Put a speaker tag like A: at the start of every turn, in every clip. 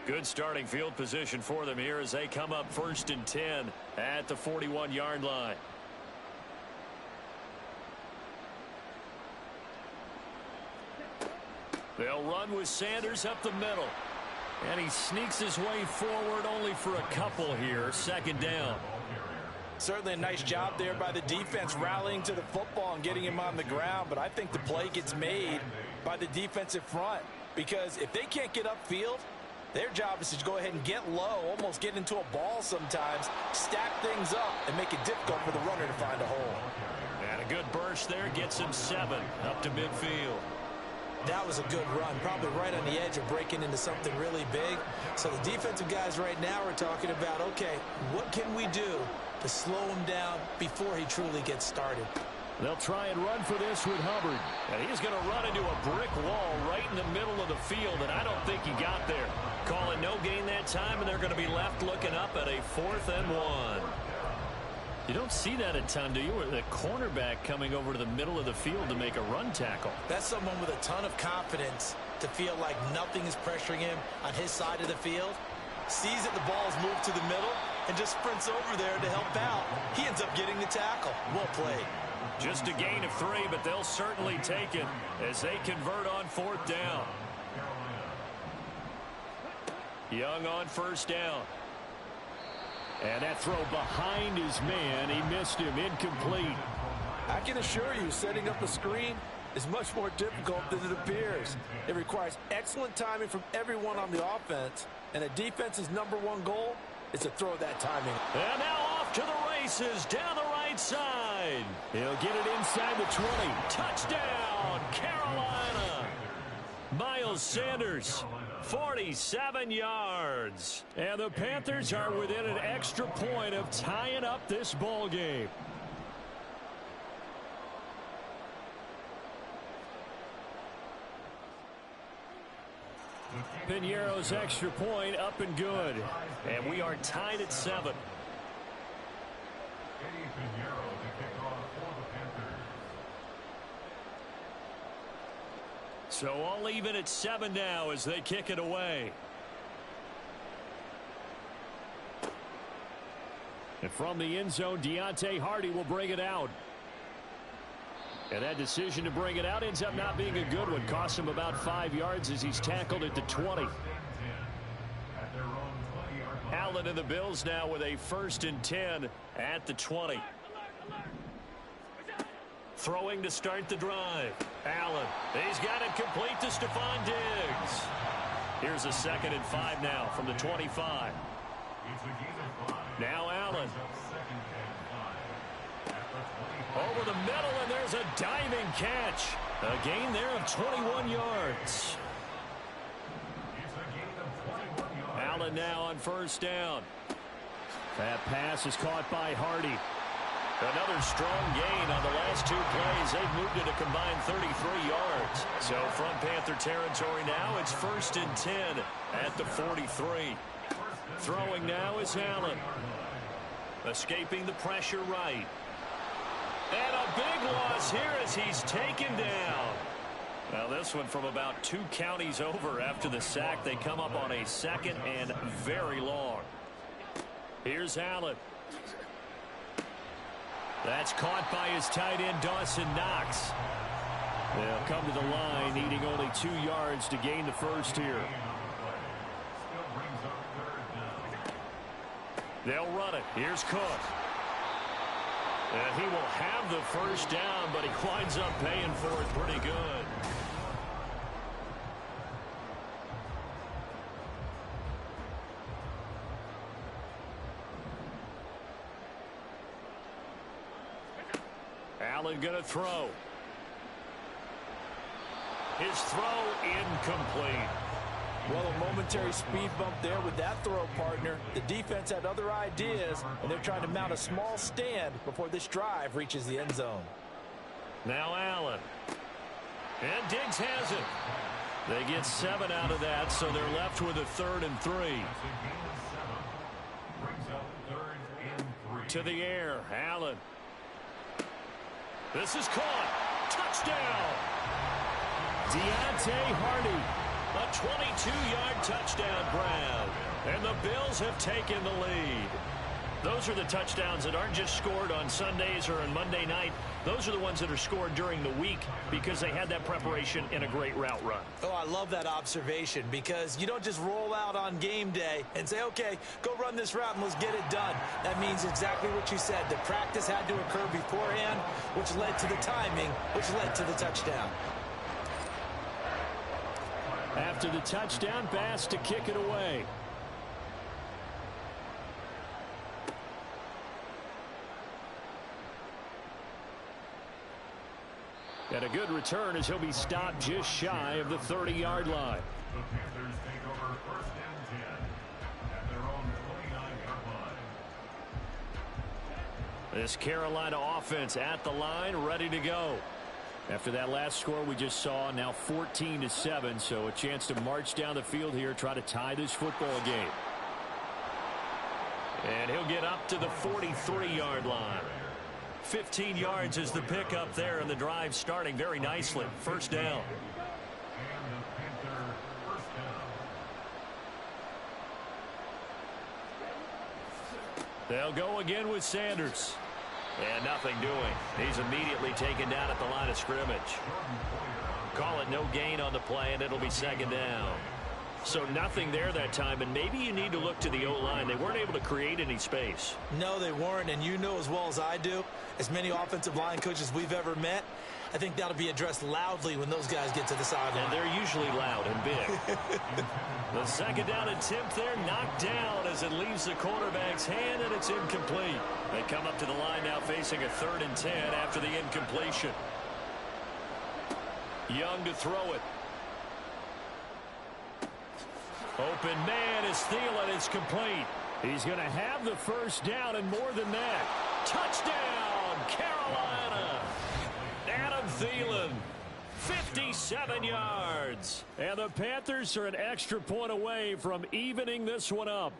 A: Good starting field position for them here as they come up 1st and 10 at the 41-yard line. They'll run with Sanders up the middle. And he sneaks his way forward only for a couple here. 2nd down.
B: Certainly a nice job there by the defense rallying to the football and getting him on the ground. But I think the play gets made by the defensive front. Because if they can't get upfield, their job is to go ahead and get low, almost get into a ball sometimes, stack things up, and make it difficult for the runner to find a hole.
A: And a good burst there gets him 7 up to midfield.
B: That was a good run, probably right on the edge of breaking into something really big. So the defensive guys right now are talking about, okay, what can we do to slow him down before he truly gets started?
A: They'll try and run for this with Hubbard. And he's going to run into a brick wall right in the middle of the field, and I don't think he got there. Calling no gain that time, and they're going to be left looking up at a 4th and 1. You don't see that a ton, do you? Or the cornerback coming over to the middle of the field to make a run tackle.
B: That's someone with a ton of confidence to feel like nothing is pressuring him on his side of the field. Sees that the ball's moved to the middle and just sprints over there to help out. He ends up getting the tackle. Well played.
A: Just a gain of 3, but they'll certainly take it as they convert on 4th down. Young on 1st down. And that throw behind his man, he missed him, incomplete.
B: I can assure you, setting up a screen is much more difficult than it appears. It requires excellent timing from everyone on the offense, and a defense's #1 goal is to throw that timing.
A: And now off to the races down the right side. He'll get it inside the 20. Touchdown, Carolina. Miles Sanders. 47 yards. And the Panthers are within an extra point of tying up this ball game. Piñeiro's extra point up and good. And we are tied at 7. So all even at 7 now as they kick it away. And from the end zone, Deontay Hardy will bring it out. And that decision to bring it out ends up not being a good one. Costs him about 5 yards as he's tackled at the 20. Allen and the Bills now with a 1st and 10 at the 20. Throwing to start the drive. Allen. He's got it complete to Stephon Diggs. Here's a 2nd and 5 now from the 25. Now Allen. Over the middle, and there's a diving catch. A gain there of 21 yards. Allen now on 1st down. That pass is caught by Hardy. Another strong gain on the last 2 plays. They've moved it a combined 33 yards. So from Panther territory now, it's 1st and 10 at the 43. Throwing now is Allen. Escaping the pressure right. And a big loss here as he's taken down. Now this one from about 2 counties over after the sack. They come up on a 2nd and very long. Here's Allen. That's caught by his tight end, Dawson Knox. They'll come to the line, needing only 2 yards to gain the 1st here. They'll run it. Here's Cook. And he will have the 1st down, but he winds up paying for it pretty good. Allen going to throw. His throw incomplete.
B: Well, a momentary speed bump there with that throw, partner. The defense had other ideas, and they're trying to mount a small stand before this drive reaches the end zone.
A: Now Allen. And Diggs has it. They get 7 out of that, so they're left with a 3rd and 3. To the air, Allen. This is caught. Touchdown. Deontay Hardy. A 22-yard touchdown grab. And the Bills have taken the lead. Those are the touchdowns that aren't just scored on Sundays or on Monday night. Those are the ones that are scored during the week because they had that preparation in a great route run.
B: Oh, I love that observation because you don't just roll out on game day and say, okay, go run this route and let's get it done. That means exactly what you said. The practice had to occur beforehand, which led to the timing, which led to the touchdown.
A: After the touchdown, Bass to kick it away. And a good return as he'll be stopped just shy of the 30-yard line.
C: The Panthers take over 1st and 10 at their own 29-yard line.
A: This Carolina offense at the line, ready to go. After that last score we just saw, now 14-7, so a chance to march down the field here, try to tie this football game. And he'll get up to the 43-yard line. 15 yards is the pickup there, and the drive starting very nicely. First down.
C: And the Panther 1st down.
A: They'll go again with Sanders. And nothing doing. He's immediately taken down at the line of scrimmage. Call it no gain on the play, and it'll be second down. So nothing there that time, and maybe you need to look to the O-line. They weren't able to create any space.
B: No, they weren't, and you know as well as I do, as many offensive line coaches we've ever met, I think that'll be addressed loudly when those guys get to the sideline.
A: And they're usually loud and big. The second down attempt there knocked down as it leaves the quarterback's hand, and it's incomplete. They come up to the line now facing a 3rd and 10 after the incompletion. Young to throw it. Open man is Thielen. It's complete. He's going to have the first down and more than that. Touchdown, Carolina. Adam Thielen, 57 yards. And the Panthers are an extra point away from evening this one up.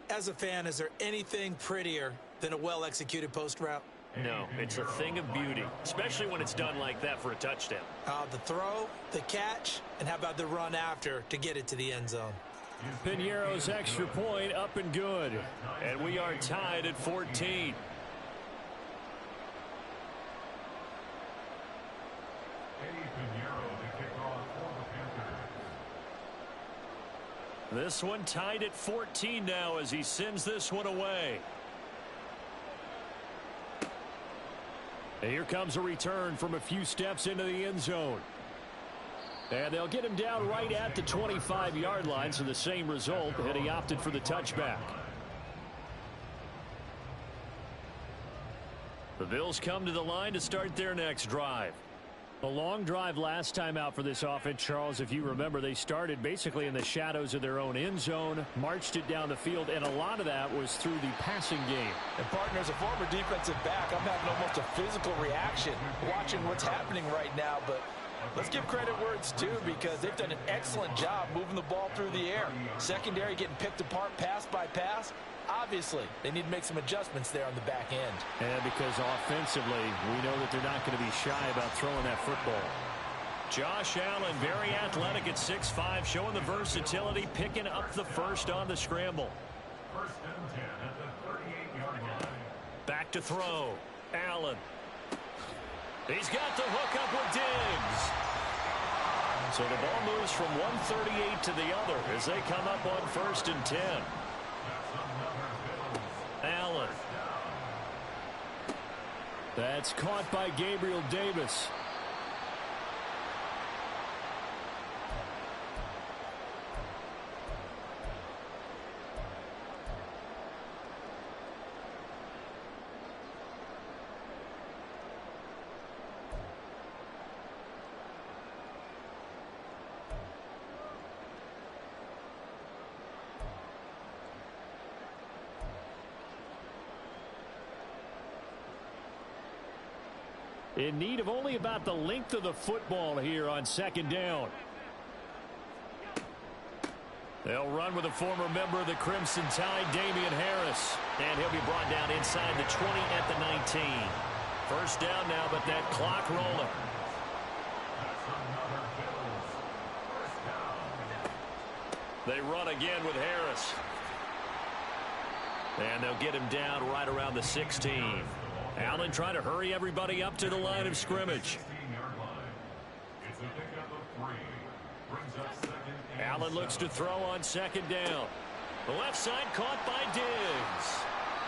B: As a fan, is there anything prettier than a well-executed post route?
A: No, it's a thing of beauty, especially when it's done like that for a touchdown.
B: The throw, the catch, and how about the run after to get it to the end zone?
A: Piñeiro's extra point up and good. And we are tied at 14.
C: Eddie Piñeiro, the kickoff for the Panthers.
A: This one tied at 14 now as he sends this one away. And here comes a return from a few steps into the end zone. And they'll get him down right at the 25-yard line, so the same result, and he opted for the touchback. The Bills come to the line to start their next drive. A long drive last time out for this offense, Charles. If you remember, they started basically in the shadows of their own end zone, marched it down the field, and a lot of that was through the passing game.
B: And partner, as a former defensive back, I'm having almost a physical reaction watching what's happening right now. But let's give credit where it's due because they've done an excellent job moving the ball through the air. Secondary getting picked apart pass by pass. Obviously, they need to make some adjustments there on the back end.
A: And because offensively, we know that they're not going to be shy about throwing that football. Josh Allen, very athletic at 6'5", showing the versatility, picking up the first on the scramble.
C: 1st and 10 at the 38-yard line.
A: Back to throw. Allen. He's got the hook up with Diggs. So the ball moves from 138 to the other as they come up on 1st and 10. Allen. That's caught by Gabriel Davis. In need of only about the length of the football here on 2nd down. They'll run with a former member of the Crimson Tide, Damian Harris. And he'll be brought down inside the 20 at the 19. First down now, but that clock rolling.
C: That's another Bills 1st down.
A: They run again with Harris. And they'll get him down right around the 16. Allen trying to hurry everybody up to the line of scrimmage. Allen looks to throw on second down. The left side caught by Diggs.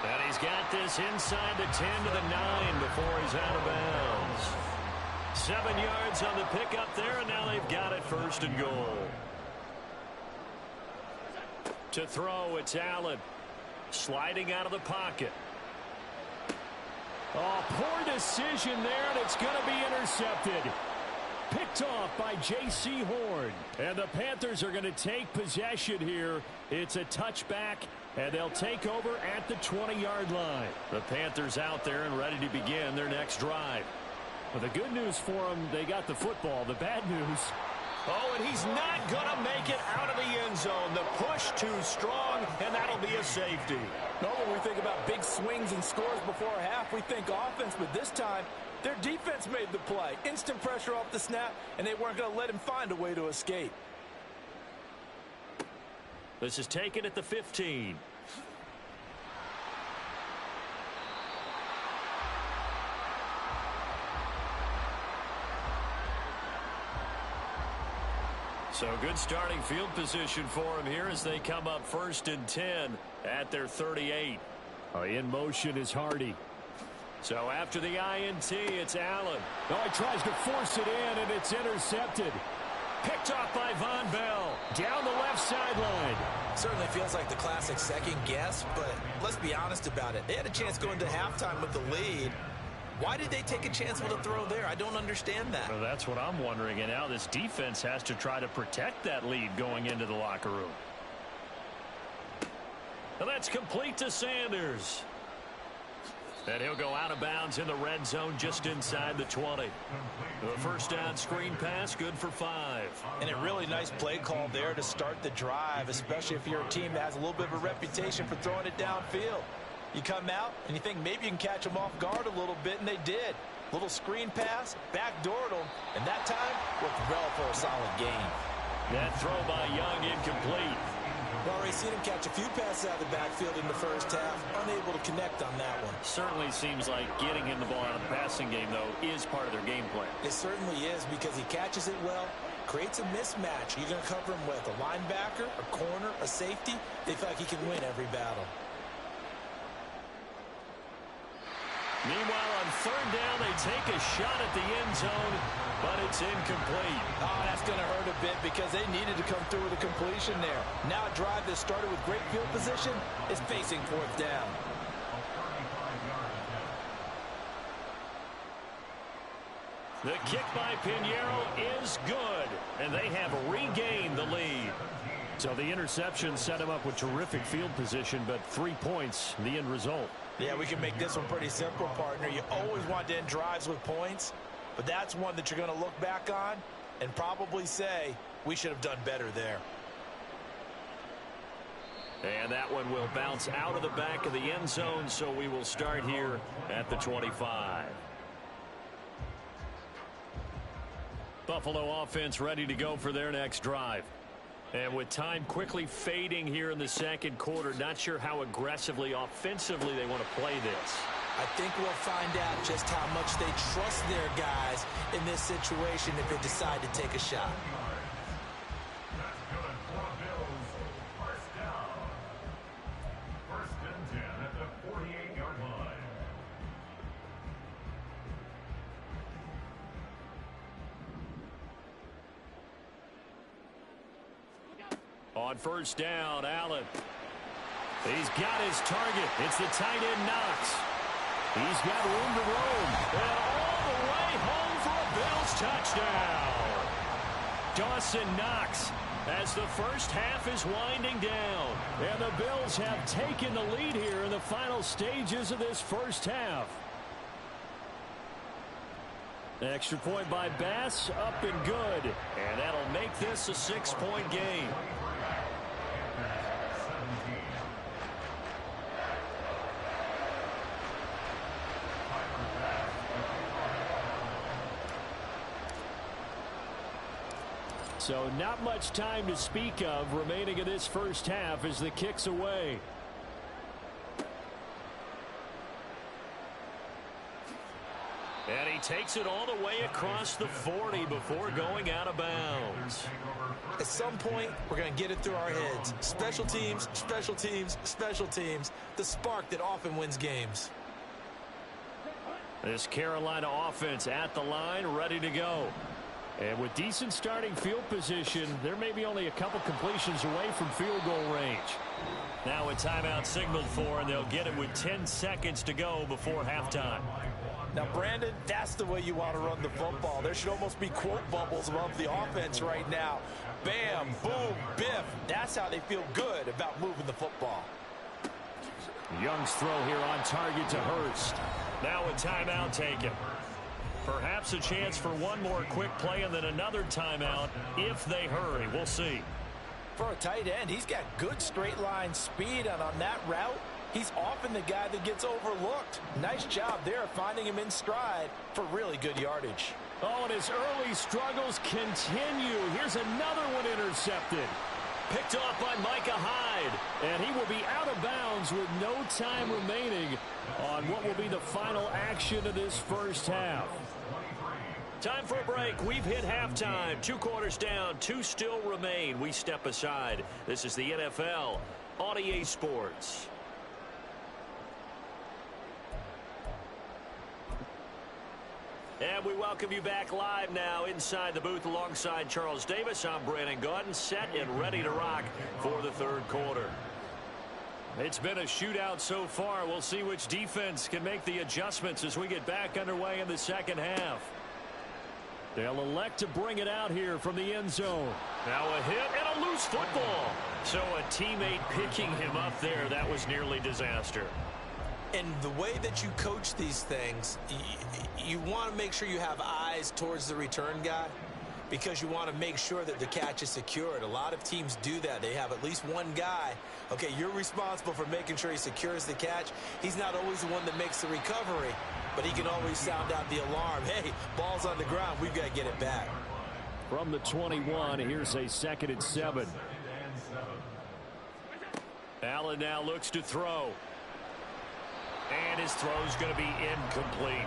A: And he's got this inside the 10 to the 9 before he's out of bounds. 7 yards on the pickup there, and now they've got it first and goal. To throw, it's Allen. Sliding out of the pocket. Oh, poor decision there, and it's going to be intercepted. Picked off by J.C. Horn. And the Panthers are going to take possession here. It's a touchback, and they'll take over at the 20-yard line. The Panthers out there and ready to begin their next drive. Well, the good news for them, they got the football. The bad news... Oh, and he's not going to make it out of the end zone. The push too strong, and that'll be a safety.
B: No, when we think about big swings and scores before a half, we think offense, but this time, their defense made the play. Instant pressure off the snap, and they weren't going to let him find a way to escape.
A: This is taken at the 15. So good starting field position for him here as they come up 1st and 10 at their 38. In motion is Hardy. So after the INT, it's Allen. Oh, he tries to force it in, and it's intercepted. Picked off by Von Bell. Down the left sideline.
B: Certainly feels like the classic second guess, but let's be honest about it. They had a chance going to halftime with the lead. Why did they take a chance with a throw there? I don't understand that.
A: Well, that's what I'm wondering. And now this defense has to try to protect that lead going into the locker room. And that's complete to Sanders. And he'll go out of bounds in the red zone just inside the 20. The first down screen pass, good for 5.
B: And a really nice play call there to start the drive, especially if you're a team that has a little bit of a reputation for throwing it downfield. You come out and you think maybe you can catch them off guard a little bit, and they did. Little screen pass, backdoored them, and that time worked well for a solid gain.
A: That throw by Young incomplete.
B: We've already seen him catch a few passes out of the backfield in the first half, unable to connect on that one.
A: Certainly seems like getting him the ball out of the passing game, though, is part of their game plan.
B: It certainly is, because he catches it well, creates a mismatch. You're going to cover him with a linebacker, a corner, a safety. They feel like he can win every battle.
A: Meanwhile, on 3rd down, they take a shot at the end zone, but it's incomplete.
B: Oh, that's going to hurt a bit because they needed to come through with a completion there. Now a drive that started with great field position is facing 4th down.
A: The kick by Pinheiro is good, and they have regained the lead. So the interception set him up with terrific field position, but 3 points, the end result.
B: Yeah, we can make this one pretty simple, partner. You always want to end drives with points, but that's one that you're going to look back on and probably say, we should have done better there.
A: And that one will bounce out of the back of the end zone, so we will start here at the 25. Buffalo offense ready to go for their next drive. And with time quickly fading here in the second quarter, not sure how aggressively, offensively they want to play this.
B: I think we'll find out just how much they trust their guys in this situation if they decide to take a shot.
C: That's good for the Bills. First down. 1st and 10 at the 48-yard line.
A: On 1st down, Allen. He's got his target. It's the tight end, Knox. He's got room to roam. And all the way home for a Bills touchdown. Dawson Knox as the first half is winding down. And the Bills have taken the lead here in the final stages of this first half. Extra point by Bass, up and good. And that'll make this a 6-point game. So not much time to speak of remaining in this first half as the kick's away. And he takes it all the way across the 40 before going out of bounds.
B: At some point, we're going to get it through our heads. Special teams, special teams, special teams. The spark that often wins games.
A: This Carolina offense at the line, ready to go. And with decent starting field position, there may be only a couple completions away from field goal range. Now a timeout signaled for, and they'll get it with 10 seconds to go before halftime.
B: Now, Brandon, that's the way you want to run the football. There should almost be quote bubbles above the offense right now. Bam, boom, biff. That's how they feel good about moving the football.
A: Young's throw here on target to Hurst. Now a timeout taken. Perhaps a chance for one more quick play and then another timeout if they hurry. We'll see.
B: For a tight end, he's got good straight line speed, and on that route, he's often the guy that gets overlooked. Nice job there finding him in stride for really good yardage.
A: Oh, and his early struggles continue. Here's another one intercepted. Picked off by Micah Hyde. And he will be out of bounds with no time remaining on what will be the final action of this first half. Time for a break. We've hit halftime. 2 quarters down. 2 still remain. We step aside. This is the NFL on EA Sports. And we welcome you back live now inside the booth alongside Charles Davis. I'm Brandon Gaudin, set and ready to rock for the third quarter. It's been a shootout so far. We'll see which defense can make the adjustments as we get back underway in the second half. They'll elect to bring it out here from the end zone. Now a hit and a loose football. So a teammate picking him up there. That was nearly disaster.
B: And the way that you coach these things, you want to make sure you have eyes towards the return guy because you want to make sure that the catch is secured. A lot of teams do that. They have at least one guy. Okay, you're responsible for making sure he secures the catch. He's not always the one that makes the recovery, but he can always sound out the alarm. Hey, ball's on the ground. We've got to get it back.
A: From the 21, here's a 2nd and 7. Allen now looks to throw. And his throw's going to be incomplete.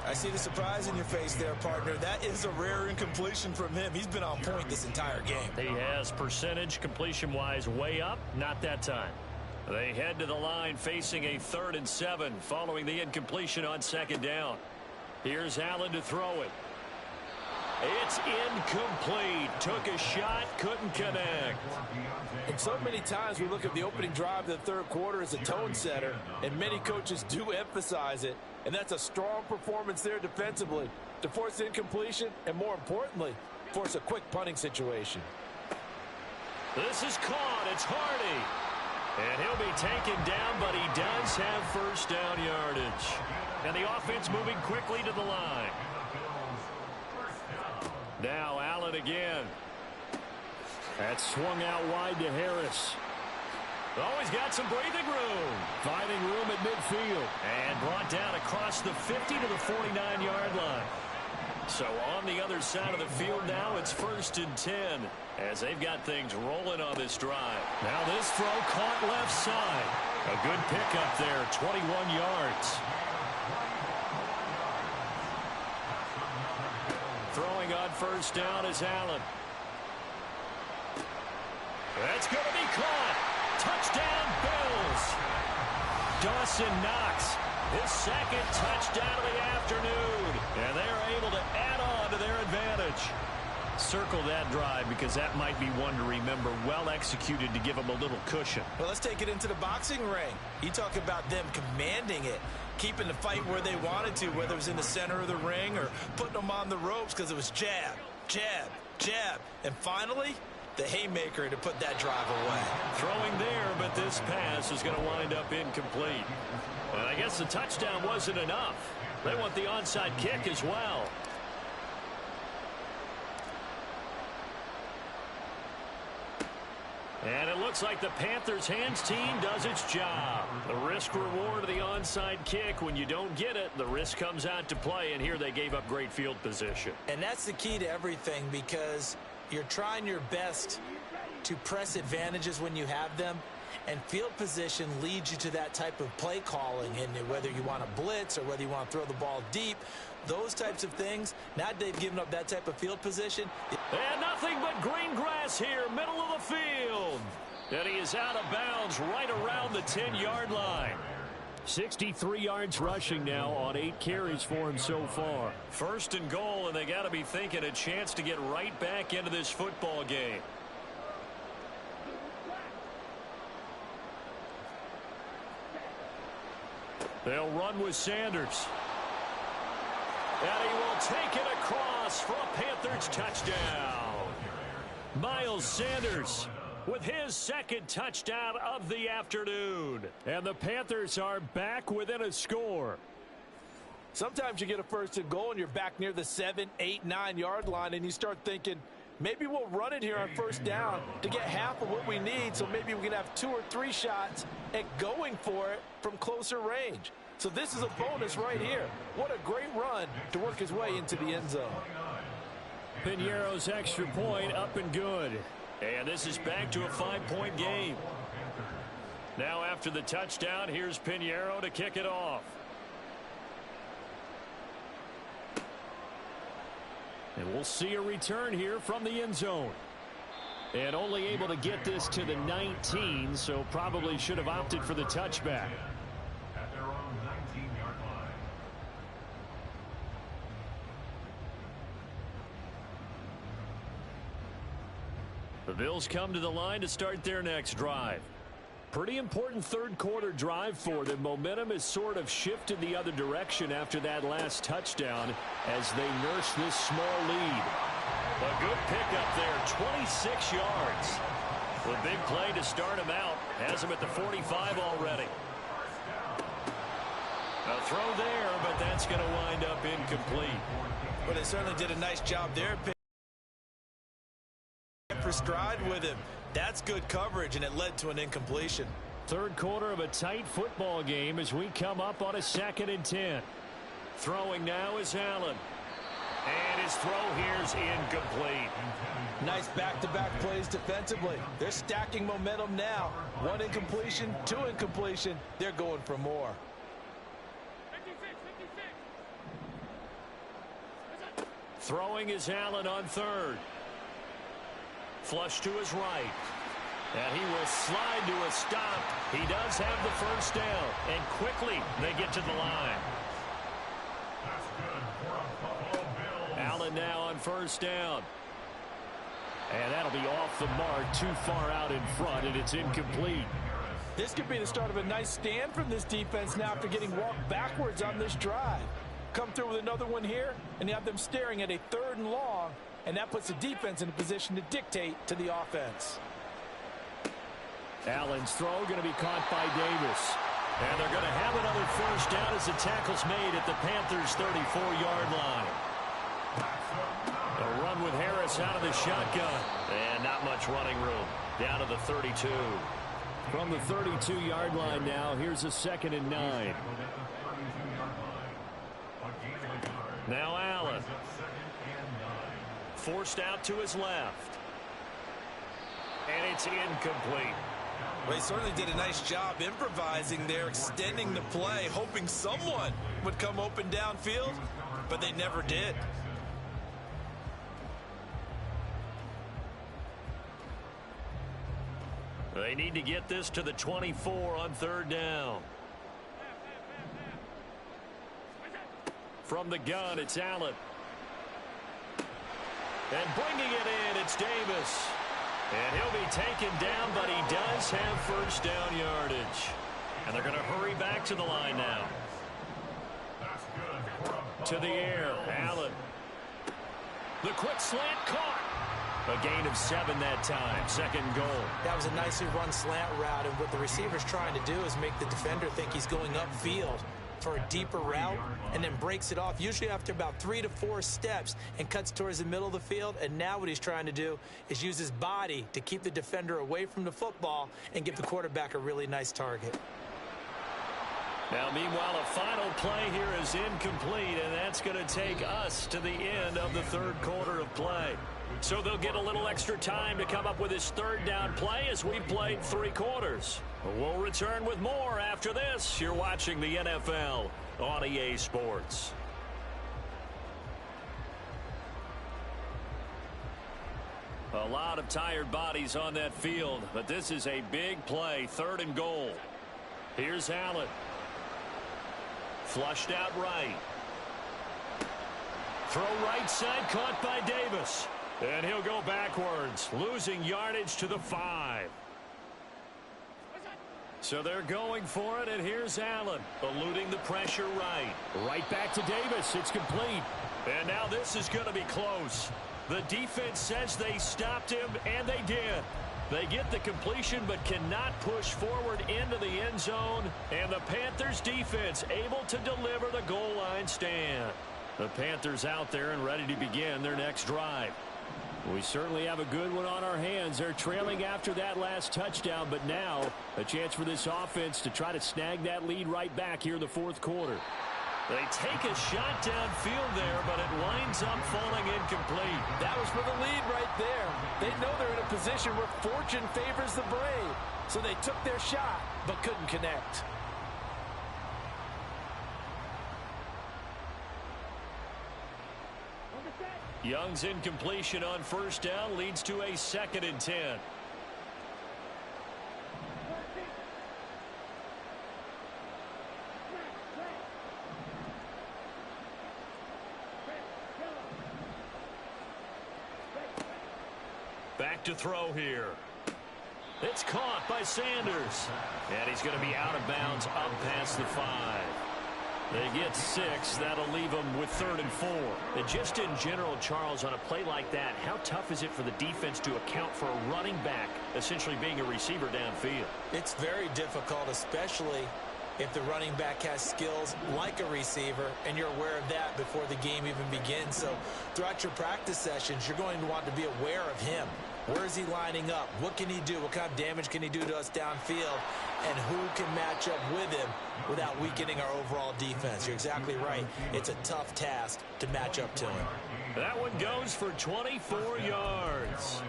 B: I see the surprise in your face there, partner. That is a rare incompletion from him. He's been on point this entire game.
A: He has percentage completion-wise way up. Not that time. They head to the line facing a 3rd and 7 following the incompletion on 2nd down. Here's Allen to throw it. It's incomplete. Took a shot, couldn't connect.
B: And so many times we look at the opening drive of the third quarter as a tone setter, and many coaches do emphasize it, and that's a strong performance there defensively to force incompletion and, more importantly, force a quick punting situation.
A: This is caught. It's Hardy. And he'll be taken down, but he does have first down yardage. And the offense moving quickly to the line. Now Allen again. That's swung out wide to Harris. Oh, he's got some breathing room. Finding room at midfield. And brought down across the 50 to the 49-yard line. So on the other side of the field now, it's 1st and 10 as they've got things rolling on this drive. Now this throw caught left side. A good pickup there, 21 yards. Throwing on first down is Allen. That's going to be caught. Touchdown, Bills. Dawson Knox, his 2nd touchdown of the afternoon. And they're able to add on to their advantage. Circle that drive because that might be one to remember. Well executed to give them a little cushion.
B: Well, let's take it into the boxing ring. You talk about them commanding it, keeping the fight where they wanted to, whether it was in the center of the ring or putting them on the ropes because it was jab, jab, jab. And finally, the haymaker to put that drive away.
A: Throwing there, but this pass is going to wind up incomplete. And I guess the touchdown wasn't enough. They want the onside kick as well. And it looks like the Panthers hands team does its job. The risk reward of the onside kick. When you don't get it, the risk comes out to play. And here they gave up great field position.
B: And that's the key to everything because you're trying your best to press advantages when you have them, and field position leads you to that type of play calling, and whether you want to blitz or whether you want to throw the ball deep, those types of things. Now they've given up that type of field position.
A: And nothing but green grass here, middle of the field. And he is out of bounds right around the 10-yard line. 63 yards rushing now on 8 carries for him so far. First and goal, and they got to be thinking a chance to get right back into this football game. They'll run with Sanders. And he will take it across for a Panthers touchdown. Miles Sanders with his second touchdown of the afternoon. And the Panthers are back within a score.
B: Sometimes you get a first and goal and you're back near the 7, 8, 9-yard line, and you start thinking, maybe we'll run it here on first down to get half of what we need, so maybe we can have 2 or 3 shots at going for it from closer range. So this is a bonus right here. What a great run to work his way into the end zone.
A: Piñeiro's extra point up and good. And this is back to a 5-point game. Now after the touchdown, here's Piñeiro to kick it off. And we'll see a return here from the end zone. And only able to get this to the 19, so probably should have opted for the touchback.
C: At their own 19-yard line.
A: The Bills come to the line to start their next drive. Pretty important third quarter drive for them. Momentum has sort of shifted the other direction after that last touchdown as they nurse this small lead. A good pickup there, 26 yards. The big play to start him out. Has him at the 45 already. A throw there, but that's going to wind up incomplete.
B: But they certainly did a nice job there. For stride with him. That's good coverage, and it led to an incompletion.
A: Third quarter of a tight football game as we come up on a 2nd and 10. Throwing now is Allen. And his throw here's incomplete.
B: Nice back-to-back plays defensively. They're stacking momentum now. 1 incompletion, 2 incompletion. They're going for more.
A: Throwing is Allen on third. Flush to his right. And he will slide to a stop. He does have the first down. And quickly they get to the line.
C: That's good for a Buffalo Bills.
A: Allen now on first down. And that'll be off the mark, too far out in front, and it's incomplete.
B: This could be the start of a nice stand from this defense now after getting walked backwards on this drive. Come through with another one here, and you have them staring at a 3rd and long, and that puts the defense in a position to dictate to the offense.
A: Allen's throw going to be caught by Davis. And they're going to have another first down as the tackle's made at the Panthers' 34-yard line. A run with Harris out of the shotgun. And not much running room. Down to the 32. From the 32-yard line now, here's a 2nd and 9. Now Allen. Forced out to his left. And it's incomplete.
B: Well, he certainly did a nice job improvising there, extending the play, hoping someone would come open downfield, but they never did.
A: They need to get this to the 24 on 3rd down. From the gun, it's Allen. And bringing it in, it's Davis. And he'll be taken down, but he does have first down yardage. And they're going to hurry back to the line now. To the air, Allen. The quick slant caught. A gain of 7 that time. 2nd goal.
D: That was a nicely run slant route, and what the receiver's trying to do is make the defender think he's going upfield for a deeper route, and then breaks it off, usually after about 3 to 4 steps, and cuts towards the middle of the field. And now what he's trying to do is use his body to keep the defender away from the football and give the quarterback a really nice target.
A: Now, meanwhile, a final play here is incomplete, and that's going to take us to the end of the 3rd quarter of play. So they'll get a little extra time to come up with his third down play as we've played 3 quarters. We'll return with more after this. You're watching the NFL on EA Sports. A lot of tired bodies on that field, but this is a big play, 3rd and goal. Here's Allen. Flushed out right. Throw right side, caught by Davis. And he'll go backwards, losing yardage to the 5. So they're going for it, and here's Allen, eluding the pressure right. Right back to Davis. It's complete. And now this is going to be close. The defense says they stopped him, and they did. They get the completion but cannot push forward into the end zone. And the Panthers defense able to deliver the goal line stand. The Panthers out there and ready to begin their next drive. We certainly have a good one on our hands. They're trailing after that last touchdown, but now a chance for this offense to try to snag that lead right back here in the 4th quarter. They take a shot downfield there, but it winds up falling incomplete.
B: That was for the lead right there. They know they're in a position where fortune favors the brave. So they took their shot, but couldn't connect.
A: Young's incompletion on 1st down leads to a 2nd and 10. Back to throw here. It's caught by Sanders. And he's going to be out of bounds up past the 5. They get 6. That'll leave them with 3rd and 4. And just in general, Charles, on a play like that, how tough is it for the defense to account for a running back essentially being a receiver downfield?
D: It's very difficult, especially if the running back has skills like a receiver, and you're aware of that before the game even begins. So throughout your practice sessions, you're going to want to be aware of him. Where is he lining up? What can he do? What kind of damage can he do to us downfield? And who can match up with him without weakening our overall defense? You're exactly right. It's a tough task to match up to him.
A: That one goes for 24 yards.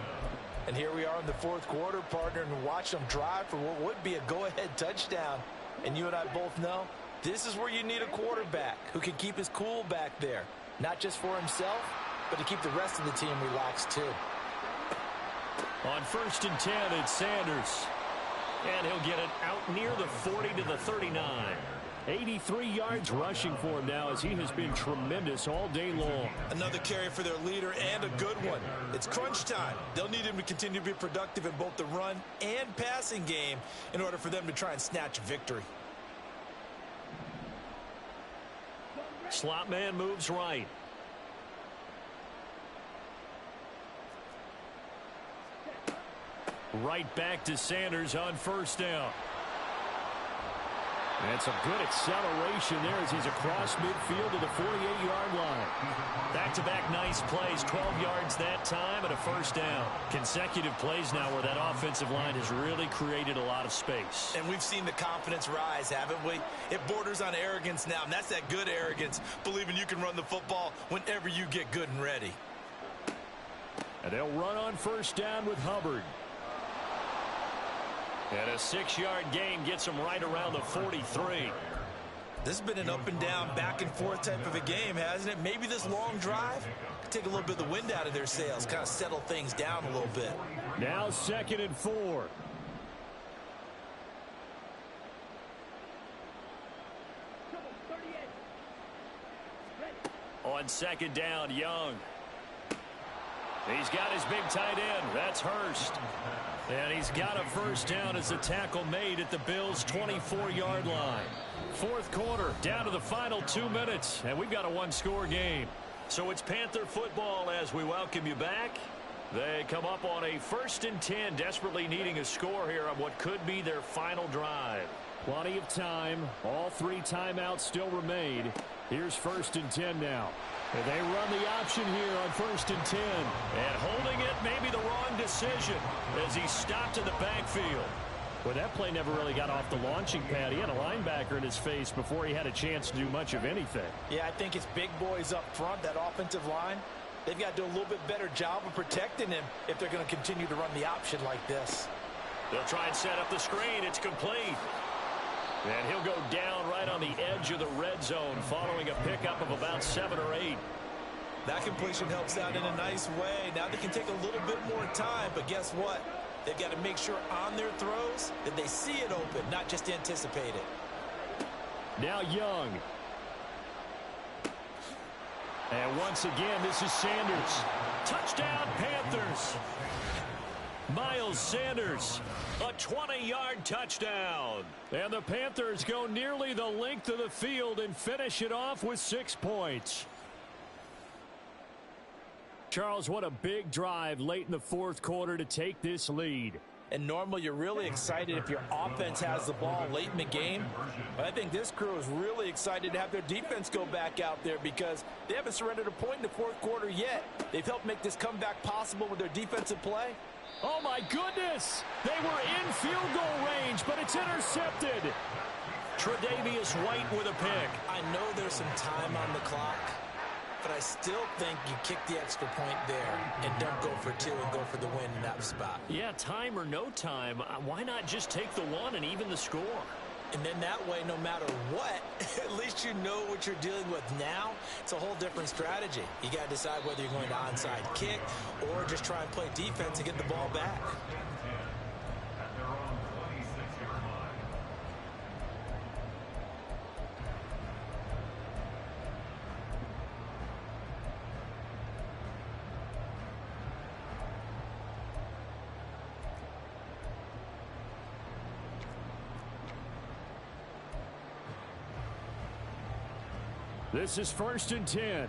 B: And here we are in the 4th quarter, partner, and watch them drive for what would be a go-ahead touchdown. And you and I both know this is where you need a quarterback who can keep his cool back there. Not just for himself, but to keep the rest of the team relaxed too.
A: On 1st and 10, it's Sanders. And he'll get it out near the 40 to the 39. 83 yards rushing for him now as he has been tremendous all day long.
B: Another carry for their leader and a good one. It's crunch time. They'll need him to continue to be productive in both the run and passing game in order for them to try and snatch a victory.
A: Slot man moves right. Right back to Sanders on 1st down. And some good acceleration there as he's across midfield to the 48-yard line. Back-to-back nice plays, 12 yards that time and a 1st down. Consecutive plays now where that offensive line has really created a lot of space.
B: And we've seen the confidence rise, haven't we? It borders on arrogance now, and that's that good arrogance, believing you can run the football whenever you get good and ready.
A: And they'll run on 1st down with Hubbard. And a 6-yard gain gets him right around the 43.
B: This has been an up and down, back and forth type of a game, hasn't it? Maybe this long drive could take a little bit of the wind out of their sails, kind of settle things down a little bit.
A: Now 2nd and 4. On 2nd down, Young. He's got his big tight end. That's Hurst. And he's got a 1st down as the tackle made at the Bills' 24-yard line. 4th quarter, down to the final 2 minutes, and we've got a 1-score game. So it's Panther football as we welcome you back. They come up on a 1st and 10, desperately needing a score here on what could be their final drive. Plenty of time. All 3 timeouts still remain. Here's 1st and 10 now. And they run the option here on 1st and 10. And holding it may be the wrong decision as he stopped in the backfield. Well, that play never really got off the launching pad. He had a linebacker in his face before he had a chance to do much of anything.
B: Yeah, I think it's big boys up front, that offensive line. they've got to do a little bit better job of protecting him if they're going to continue to run the option like this.
A: They'll try and set up the screen. It's complete. And he'll go down right on the edge of the red zone following a pickup of about 7 or 8.
B: That completion helps out in a nice way. Now they can take a little bit more time, but guess what? They've got to make sure on their throws that they see it open, not just anticipate it.
A: Now Young. And once again, this is Sanders. Touchdown, Panthers. Miles Sanders, a 20-yard touchdown. And the Panthers go nearly the length of the field and finish it off with 6 points. Charles, what a big drive late in the fourth quarter to take this lead.
B: And normally you're really excited if your offense has the ball late in the game. But I think this crew is really excited to have their defense go back out there because they haven't surrendered a point in the fourth quarter yet. They've helped make this comeback possible with their defensive play.
A: Oh, my goodness. They were in field goal range, but it's intercepted. Tre'Davious White with a pick.
D: I know there's some time on the clock, but I still think you kick the extra point there and don't go for 2 and go for the win in that spot.
A: Yeah, time or no time, why not just take the 1 and even the score?
D: And then that way, no matter what, at least you know what you're dealing with now. It's a whole different strategy. You got to decide whether you're going to onside kick or just try and play defense and get the ball back.
C: At their own 26-yard line.
A: This is 1st and 10.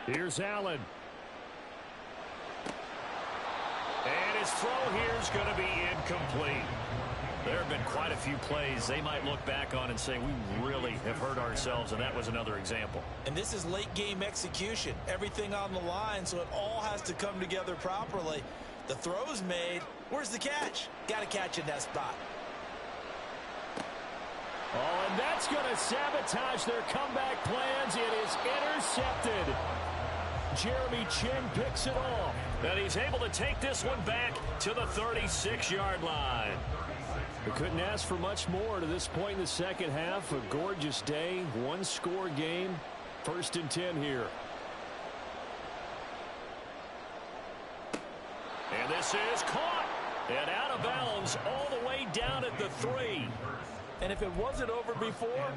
A: Here's Allen. And his throw here is going to be incomplete. There have been quite a few plays they might look back on and say, we really have hurt ourselves, and that was another example.
B: And this is late game execution. Everything on the line, so it all has to come together properly. The throw's made. Where's the catch? Got to catch in that spot.
A: Oh, and that's going to sabotage their comeback plans. It is intercepted. Jeremy Chinn picks it off. And he's able to take this one back to the 36-yard line. We couldn't ask for much more to this point in the second half. A gorgeous day, one-score game. 1st and 10 here. And this is caught. And out of bounds all the way down at the 3.
B: And if it wasn't over before,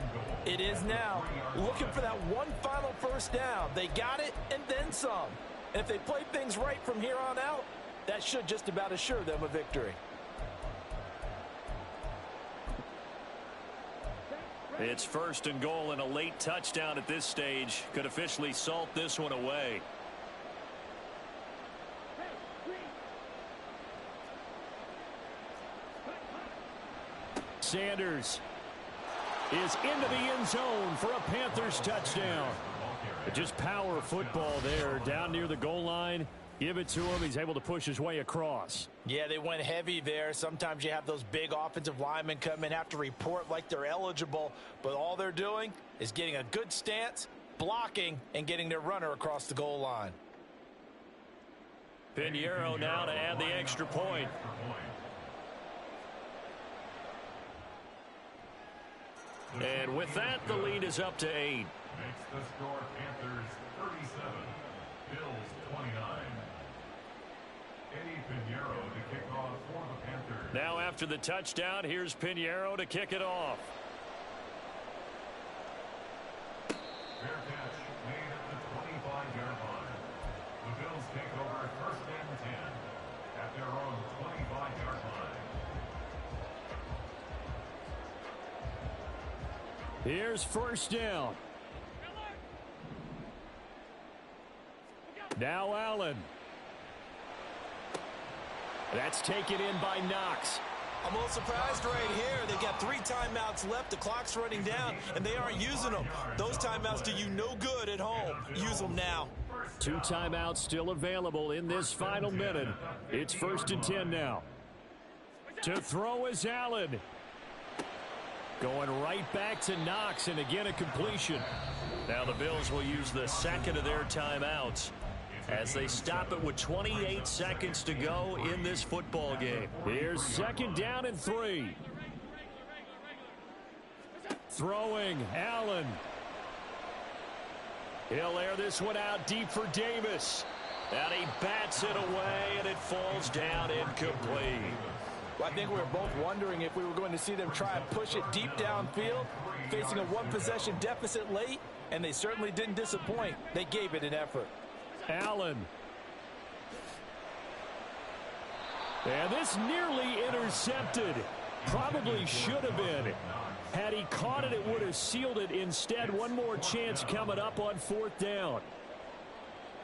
B: it is now. Looking for that one final first down. They got it and then some. And if they play things right from here on out, that should just about assure them a victory.
A: It's 1st and goal, and a late touchdown at this stage could officially salt this one away. Sanders is into the end zone for a Panthers touchdown. Just power football there down near the goal line. Give it to him. He's able to push his way across.
B: Yeah, they went heavy there. Sometimes you have those big offensive linemen come in, have to report like they're eligible, but all they're doing is getting a good stance, blocking, and getting their runner across the goal line.
A: Pinheiro now to add the extra point. And with that, the lead is up to 8.
C: Makes the score Panthers 37, Bills 29. Eddie Pinheiro to kick off for the Panthers.
A: Now after the touchdown, here's Pinheiro to kick it off.
C: Fair catch made at the 25-yard line. The Bills take over 1st and 10 at their own 25-yard line.
A: Here's 1st down. Now Allen. That's taken in by Knox.
B: I'm a little surprised right here. They've got 3 timeouts left. The clock's running down, and they aren't using them. Those timeouts do you no good at home. Use them now.
A: 2 timeouts still available in this final minute. It's 1st and 10 now. To throw is Allen. Going right back to Knox, and again a completion. Now the Bills will use the second of their timeouts as they stop it with 28 seconds to go in this football game. Here's 2nd down and 3. Throwing, Allen. He'll air this one out deep for Davis. And he bats it away, and it falls down incomplete.
B: Well, I think we were both wondering if we were going to see them try and push it deep downfield, facing a one-possession deficit late, and they certainly didn't disappoint. They gave it an effort.
A: Allen. And this nearly intercepted. Probably should have been. Had he caught it, it would have sealed it. Instead, one more chance coming up on 4th down.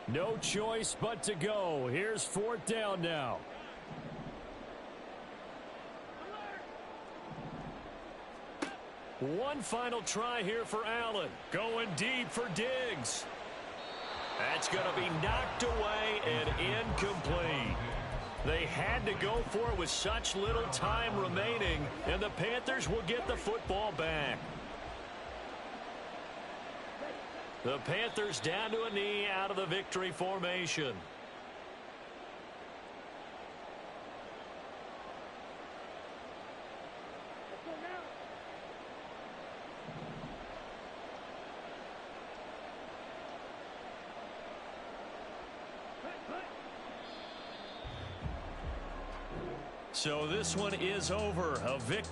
A: No choice but to go. Here's 4th down now. One final try here for Allen. Going deep for Diggs. That's going to be knocked away and incomplete. They had to go for it with such little time remaining, and the Panthers will get the football back. The Panthers down to a knee out of the victory formation. So this one is over. A victory.